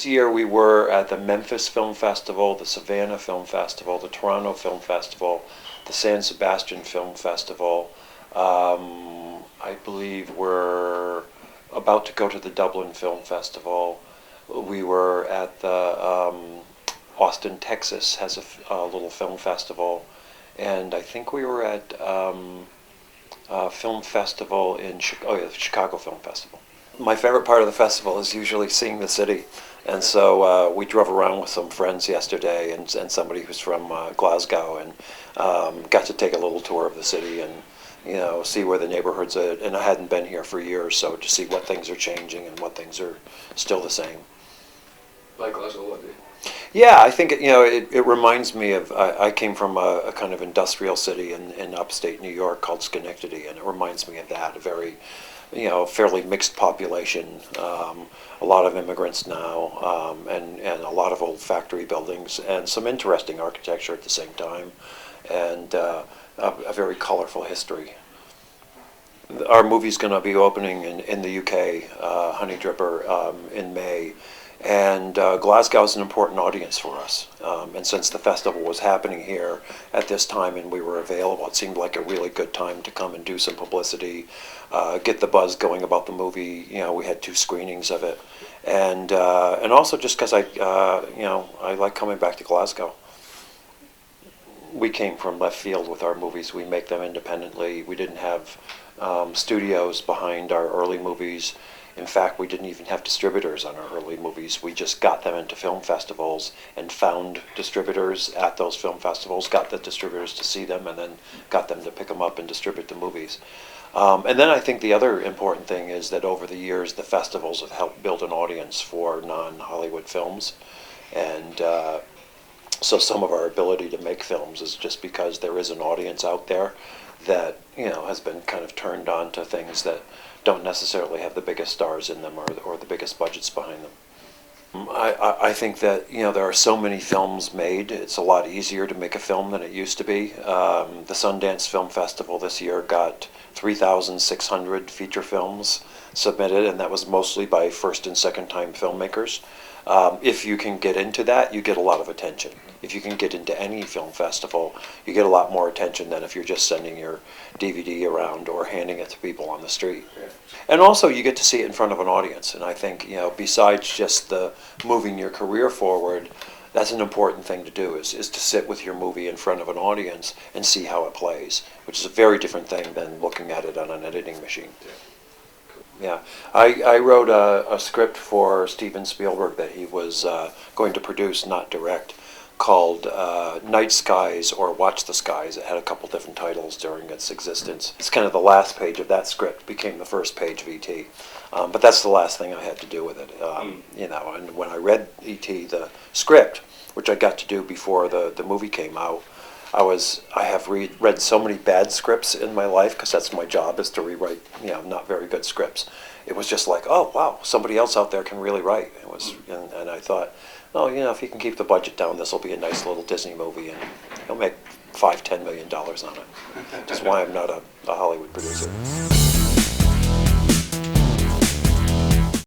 This year we were at the Memphis Film Festival, the Savannah Film Festival, the Toronto Film Festival, the San Sebastian Film Festival. I believe we're about to go to the Dublin Film Festival. We were at the Austin, Texas has a little film festival, and I think we were at a film festival in the Chicago Film Festival. My favorite part of the festival is usually seeing the city, and so we drove around with some friends yesterday and somebody who's from Glasgow, and got to take a little tour of the city and see where the neighborhoods are. And I hadn't been here for years, so to see what things are changing and what things are still the same. Like Glasgow, what? Yeah, I think it reminds me of I came from a kind of industrial city in upstate New York called Schenectady, and it reminds me of that. A very fairly mixed population, a lot of immigrants now, and a lot of old factory buildings, and some interesting architecture at the same time, and a very colorful history. Our movie's going to be opening in the UK, Honeydripper, in May, and Glasgow is an important audience for us. And since the festival was happening here at this time and we were available, it seemed like a really good time to come and do some publicity, get the buzz going about the movie. We had 2 screenings of it, and also just because I like coming back to Glasgow. We came from left field with our movies. We make them independently. We didn't have studios behind our early movies. In fact, we didn't even have distributors on our early movies. We just got them into film festivals and found distributors at those film festivals, got the distributors to see them, and then got them to pick them up and distribute the movies. And then I think the other important thing is that over the years, the festivals have helped build an audience for non-Hollywood films. And so some of our ability to make films is just because there is an audience out there that has been kind of turned on to things that don't necessarily have the biggest stars in them or the biggest budgets behind them. I think that there are so many films made. It's a lot easier to make a film than it used to be. The Sundance Film Festival this year got 3,600 feature films submitted, and that was mostly by first and second time filmmakers. If you can get into that, you get a lot of attention. If you can get into any film festival, you get a lot more attention than if you're just sending your DVD around or handing it to people on the street. Yeah. And also you get to see it in front of an audience, and I think besides just the moving your career forward, that's an important thing to do, is to sit with your movie in front of an audience and see how it plays, which is a very different thing than looking at it on an editing machine. Yeah, I wrote a script for Steven Spielberg that he was going to produce, not direct, called Night Skies or Watch the Skies. It had a couple different titles during its existence. It's kind of the last page of that script became the first page of E.T. But that's the last thing I had to do with it. And when I read E.T., the script, which I got to do before the movie came out, I have read so many bad scripts in my life, because that's my job, is to rewrite not very good scripts. It was just like, oh wow, somebody else out there can really write. It was, and I thought, oh, if you can keep the budget down, this will be a nice little Disney movie, and he'll make $5-10 million on it. Which is why I'm not a Hollywood producer.